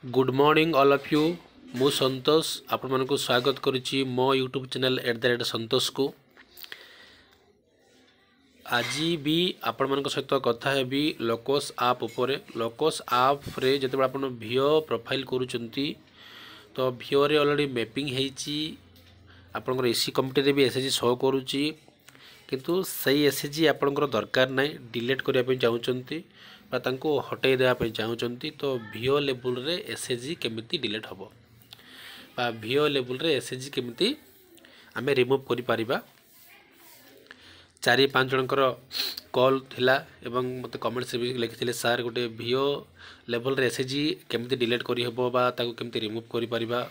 Good morning all of you. मु संतोष आपण मानक स्वागत करुच्ची मो यूट्यूब चैनल @संतोष को। आज भी आपण मानक सहित कथा हेबी लोकस आप उपरे। लोकस आप रे जते आपण भिओ प्रोफाइल करूचंती तो भिओ रे ऑलरेडी मैपिंग हेची आपनकर एसी कमिटी रे भी एसएजी शो करूची, किंतु सही एसएजी आपनकर दरकार नाही, डिलीट करिया पे चाहूचंती बा तांको हटाई देवा पे चाहूचंती। तो भिओ लेवल रे एसएजी केमिति डिलीट हबो बा भिओ लेवल रे एसएजी केमिति आमे रिमूव करि परिबा। 4-5 जनकर कॉल थिला एवं मते कमेंट्स रे भी लिखिथिले सर गोटे भिओ लेवल रे एसएजी केमिति डिलीट करि हबो बा ताको केमिति रिमूव करि परिबा,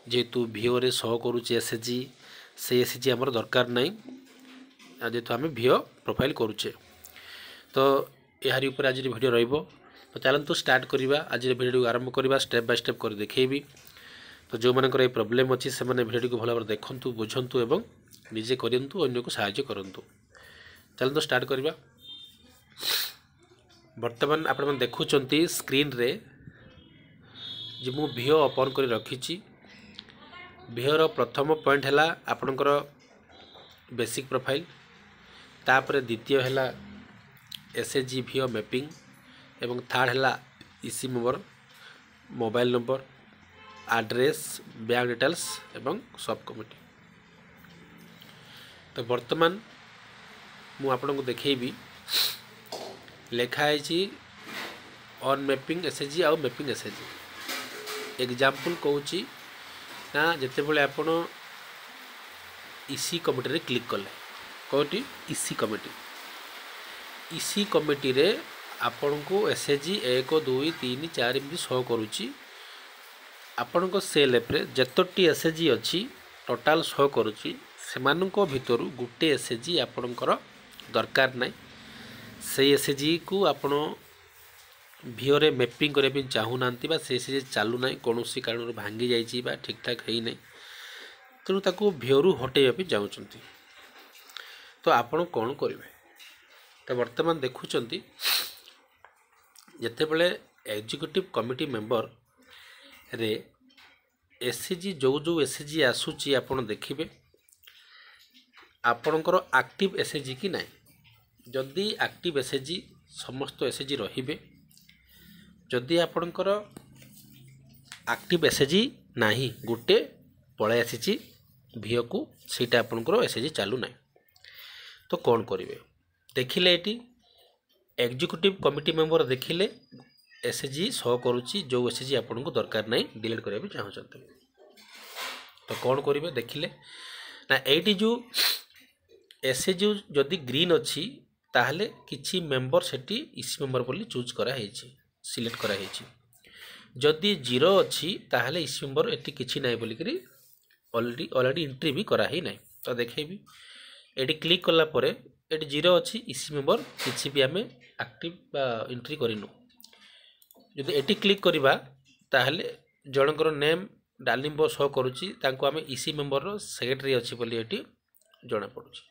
जेतु भिओ रे शो करूची एसएजी से एसएजी हमर दरकार नाही जेतु आमे भिओ प्रोफाइल करूचे। तो यार ऊपर आज वीडियो रहिबो। तो चलंतु स्टार्ट करिबा। आज वीडियो आरंभ करिबा, स्टेप बाय स्टेप कर देखेबी। तो जो मानकर प्रॉब्लम अछि से माने वीडियो को भल भाव देखंतु, बुझंतु एवं निजे करंतु, अन्य को सहायता करंतु। चलंतु स्टार्ट करिबा। वर्तमान आपण मन देखुचंती स्क्रीन रे जे मु भिओ ओपन करि रखिची। भिओ रो प्रथम पॉइंट हैला आपनकर बेसिक प्रोफाइल, तापर द्वितीय हैला एसएजी भिओ मैपिंग एवं थर्ड हैला इसी member, mobile number, address, bank details एवं सब कमिटी। तो वर्तमान मु आपन को देखेबी लेखा है ऑन मैपिंग एसएजी आउ मैपिंग एसएजी। एग्जांपल कहूची ना जते बेले आपण इसी कमिटी रे क्लिक कले, कोटी इसी कमिटी रे आपण को एसएजी 1 2 3 4 एमती शो करूची। आपण को सेल एप रे जतोटी एसएजी अछि टोटल शो करूची, सेमाननको भितरु गुटे एसएजी आपणकर दरकार नाही। से एसएजी को आपण भिओ रे मैपिंग करे भी चाहू नांती बा से एसएजी चालू नाही, कोनोसी कारण भांगी जाईची बा ठीक ठाक हेई नाही, तेणु ताको भिओ रु हटेया भी चाहूचंती। तो आपण कोन करिवे? तो वर्तमान देखुचंती जते बेले एग्जीक्यूटिव कमिटी मेंबर रे एसएजी जो एसएजी आसुची आपण देखिबे आपणकर एक्टिव एसएजी की नाही। जदि एक्टिव एसएजी समस्त एसएजी रहिबे, जदि आपणकर एक्टिव एसएजी नाही गुटे पळे आसीची भिओ को, सेटा आपणकर एसएजी चालू नाही। तो कौन करिवे देखिले एटी एग्जीक्यूटिव कमिटी मेंबर देखिले एसएजी शो करूची, जो एसएजी आपन को दरकार नाही डिलीट करिया भी चाहछंते। तो कौन करिवे देखिले ना एटी जो एसएजी जदि ग्रीन अछि ताहले किछि मेंबर सेटी इसी मेंबर बोली चूज करा हेछि, सिलेक्ट करा हेछि। जदि 0 अछि ताहले इसी मेंबर एटी किछि नाही बोली करी ऑलरेडी एंट्री भी करा हे नाही। तो देखेबी एटी क्लिक कला परे एटी 0 अछि इसी मेंबर किछि भी हमें एक्टिव बा एंट्री करिनु। जदि एटी क्लिक करिबा ताहले जणकर नेम डालिंबो शो करूची, तांको हमें इसी मेंबर रो सेक्रेटरी अछि बोली एटी जणा पडुची।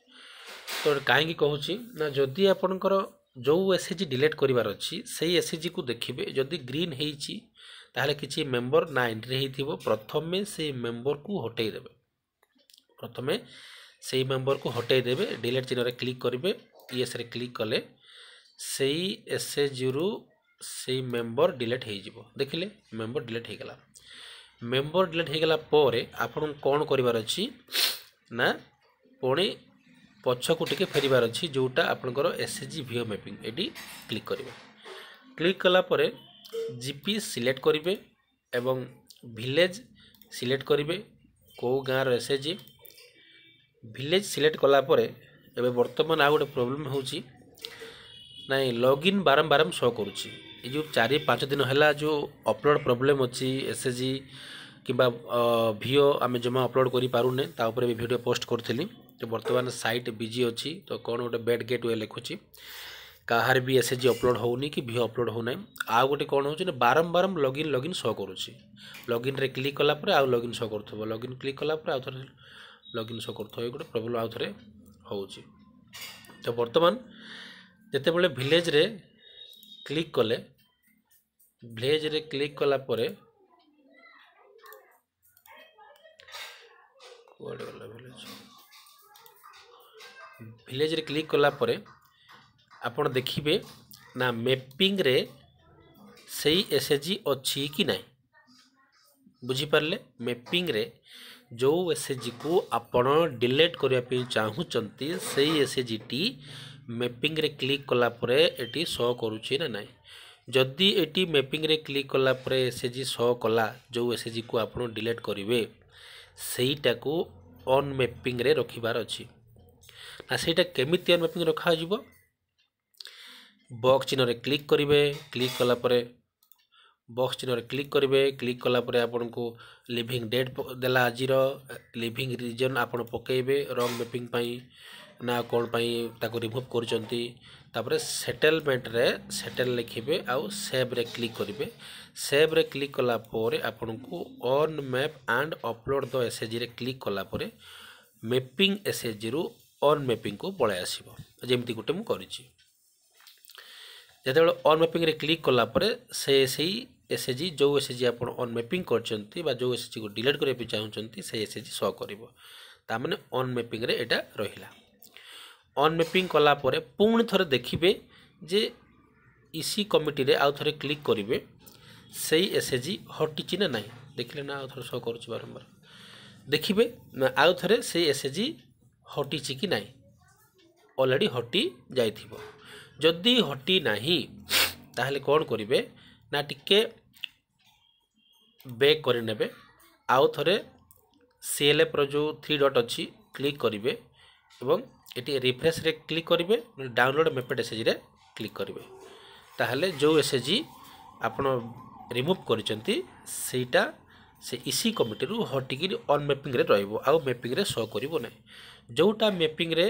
तो काहेकि कहूची ना जदि आपनकर जो एसएजी डिलीट करिवार अछि सेही एसएजी को देखिबे, जदि ग्रीन हेइची ताहले किछि मेंबर ना एंट्री हेइथिबो, प्रथमे से मेंबर को हटेई देबे। प्रथमे सेही मेंबर को हटेई देबे, डिलीट चिन्ह रे क्लिक करिवे, यस रे क्लिक कले सेही एसएजी रु सेही मेंबर डिलीट हेइ जिवो। देखिले मेंबर डिलीट हे गेला। मेंबर डिलीट हे गेला परे आपन कोन करिवार अछि ना पुणी पछकु टिके फेरिबार अछि, जोटा आपनकर एसएजी भिओ मैपिंग एटी क्लिक करिवे। क्लिक कला परे जीपी सिलेक्ट करिवे एवं विलेज सिलेक्ट करिवे, को गाँव रो एसएजी विलेज सिलेक्ट कला परे एबे वर्तमान आ गोटे प्रॉब्लम होची नाइ लॉगिन बारंबार शो करूची। ए जो 4-5 दिन हैला जो अपलोड प्रॉब्लम अछि एसएजी किबा भिओ आमे जमा अपलोड करि पारुने, ता ऊपर भी वीडियो पोस्ट करथिली। तो वर्तमान साइट बिजी अछि, तो कोन गोटे बैड गेटवे लिखुची, काहार भी एसएजी अपलोड होउनी कि भिओ अपलोड होउनै। आ गोटे कोन होची ने बारंबार लॉगिन शो करूची। लॉगिन रे क्लिक कला परे आ लॉगिन शो करथबो, लॉगिन क्लिक कला परे आ थरे लॉगिन शो करथबो, ए गोटे प्रॉब्लम आ थरे होउची। तो वर्तमान जते बेले विलेज रे क्लिक कले, विलेज रे क्लिक कला परे ভিলেজ रे क्लिक कला परे आपण देखिबे ना मैपिंग रे सही एसएचजी अच्छी कि नहीं बुझी पारले मैपिंग रे जो एसएचजी को आपण डिलीट करिया पे चाहूचंती सही एसएचजी टी मैपिंग रे क्लिक कला परे एटी शो करूची ना नहीं जदि एटी मैपिंग रे क्लिक कला परे एसएचजी शो कला जो एसएचजी को आपण डिलीट करिवे सेईटा को ऑन मैपिंग रे रखिबार अछि ना सेईटा केमिति ऑन मैपिंग रखा जिवो बॉक्स चिन्ह रे क्लिक करिवे क्लिक कला परे बॉक्स चिन्ह रे क्लिक करिवे क्लिक कला परे आपन को लिविंग डेट देला आजिर लिविंग रीजन आपन पकेइबे रॉन्ग मैपिंग पई ना कोन पई ताको रिमूव करचंती तापरे सेटलमेंट रे सेटल लिखिबे आउ सेव रे क्लिक करिवे सेव रे क्लिक कला परे आपन को on map and upload the SHG रे क्लिक कला परे मैपिंग एसएचजी रु ऑन मैपिंग को पळे आसीबो जेमति गुटे मु करिछि जेतेबेले ऑन मैपिंग रे क्लिक कला परे से एसएचजी जो एसएचजी आप ऑन मैपिंग करचंती बा जो एसएचजी को डिलीट करिया पे चाहूचंती से एसएचजी शो करिवो ता माने ऑन मैपिंग रे एटा रहिला ऑन मैपिंग कला परे पुणी थरे देखिबे जे इसी कमिटी रे आउ थरे क्लिक करिवे सेही एसएचजी हटिची ना नाही देखिले ना आउ थरे शो करूची बारंबार देखिबे ना आउ थरे सेही एसएचजी हटिची कि नाही ऑलरेडी हटी जाइथिबो जदि हटी नाही ताहले कोन करिवे ना टिके बैक करि नेबे आउ थरे सीएलएफ रो जो 3 डॉट अछि क्लिक करिवे एवं एटी रिफ्रेश रे क्लिक करिवे डाउनलोड मैपेड एसएचजी रे क्लिक करिवे ताहले जो एसएचजी आपण रिमूव करिसंती सेटा से इसी कमिटी रु हटिकी ऑन मैपिंग रे रहइबो आउ मैपिंग रे शो करिवो नै जोटा मैपिंग रे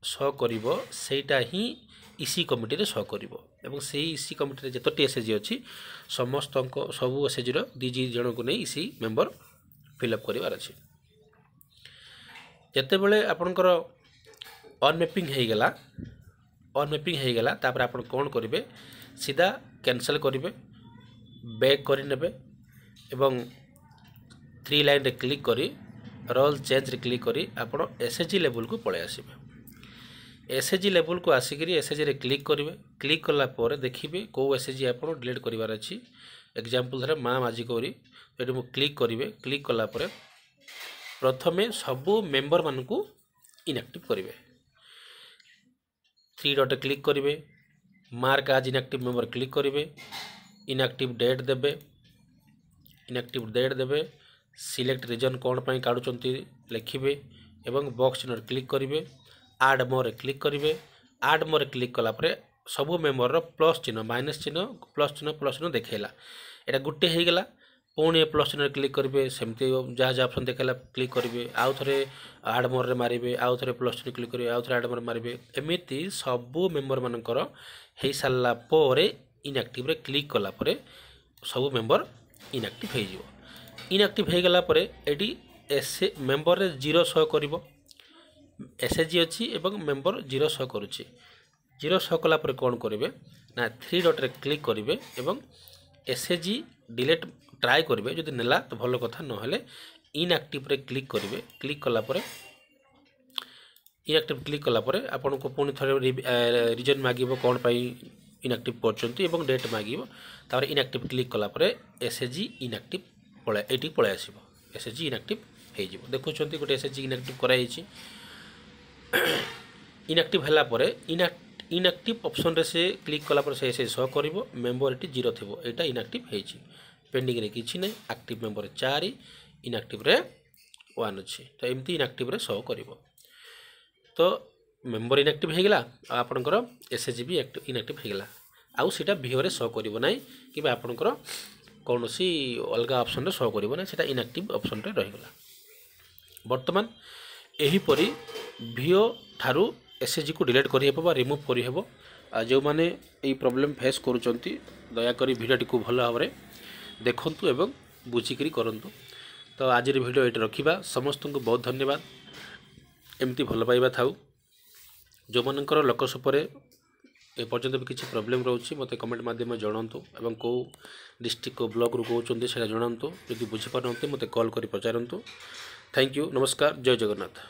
शो करिवो सेटा ही इसी कमिटी रे शो करिवो एवं से इसी कमिटी रे जतोटी एसएचजी अछि समस्त सबु एसएचजी रो दीजी जण को नै इसी मेंबर फिलअप करिवार अछि जते बेले आपनकर ऑन मैपिंग हे गेला तापर आपन कोन करिवे सीधा कैंसिल करिवे बैक करि नेबे एवं 3 लाइन रे क्लिक करी रोल चेंज रे क्लिक करी आपन एसएचजी लेवल को पळे आसीबे एसएचजी लेवल को आसिकरी एसएचजी रे क्लिक करिवे क्लिक कला पर देखिबे को एसएचजी आपण डिलीट करिवार अछि एग्जांपल धरे मां माजी कोरी एटु मु क्लिक करिवे क्लिक कला पर प्रथमे सबु मेंबर मान को इनएक्टिव करिवे 3 डॉट क्लिक करिवे मार्क आज इनएक्टिव मेंबर क्लिक करिवे इनएक्टिव डेट देबे सिलेक्ट रीजन कोन पई काडुचंती लिखिबे एवं बॉक्स चिन्ह क्लिक करिवे आड मोर क्लिक करिवे आड मोर क्लिक कला परे सबु मेंबर रो प्लस चिन्ह माइनस चिन्ह प्लस चिन्ह देखेला एटा गुटे हे गेला पुणी प्लस चिन्ह क्लिक करिवे सेमती जहाँ ऑप्शन देखेला क्लिक करिवे आउ थरे आड मोर रे मारिवे आउ थरे प्लस चिन्ह क्लिक करिवे आउ थरे आड मोर मारिवे एमिति सबु मेंबर मानकर हे साला परे इनएक्टिव रे क्लिक कला परे सबु मेंबर इनएक्टिव हे जिवो इनएक्टिव हे गेला परे एडी एस मेंबर रे 0 शो करिवो एसएचजी अच्छी एवं मेंबर 0 शो करुच्ची 0 शो कला पर कौन करेंगे ना 3 डॉट रे क्लिक करेंगे एवं एसएचजी डिलीट ट्राए करेंगे जदि नेला तो भल कथा नहले इनएक्टिव रे क्लिक करेंगे क्लिक कला पर इनएक्टिव क्लिक कला पर आपन को पुणी थरे रीजन मागिबो कौन पाई इनएक्टिव करचंती एवं डेट मागिबो तापर इनएक्टिव क्लिक कला पर एसएचजी इनएक्टिव पळे एटी पळे आसीबो एसएचजी इनएक्टिव हे जिवो देखुचंती गोटे एसएचजी इनएक्टिव कराइछि इनएक्टिव हला परे इनएक्टिव ऑप्शन रे से क्लिक कला पर से शो करिवो मेंबर एटी 0 थिबो एटा इनएक्टिव हेछि पेंडिंग रे किछि नै एक्टिव मेंबर 4 इनएक्टिव रे 1 अछि तो एमती इनएक्टिव रे शो करिवो तो मेंबर इनएक्टिव हे गेला आपनकर एसएचजी भी इनएक्टिव हे गेला आउ सेटा भिओ रे शो करिवो नै कि आपनकर कोनोसी अलगा ऑप्शन रे शो करिवो नै सेटा इनएक्टिव ऑप्शन रे रहि गेला वर्तमान एही परी भिओ ठारू एसएचजी को डिलीट करि हेबो बा रिमूव करि हेबो जो माने एई प्रॉब्लम फेस करूचंती दया करी वीडियो टिकु भलो भाबरे देखंतु एवं बुझिकरी करंतु तो आज वीडियो एट रखिबा समस्त को बहुत धन्यवाद एमती भल पाइबा थाउ जो मानकर लोकस उपरे ए पर्यंत भी किसी प्रॉब्लम रोचे मते कमेंट माध्यम जणांतु एवं को डिस्ट्रिक्ट को ब्लॉक रु कहउचंती सेटा जणांतु यदि बुझि पारनते मते कॉल करी पचारंतु थैंक यू नमस्कार जय जगन्नाथ।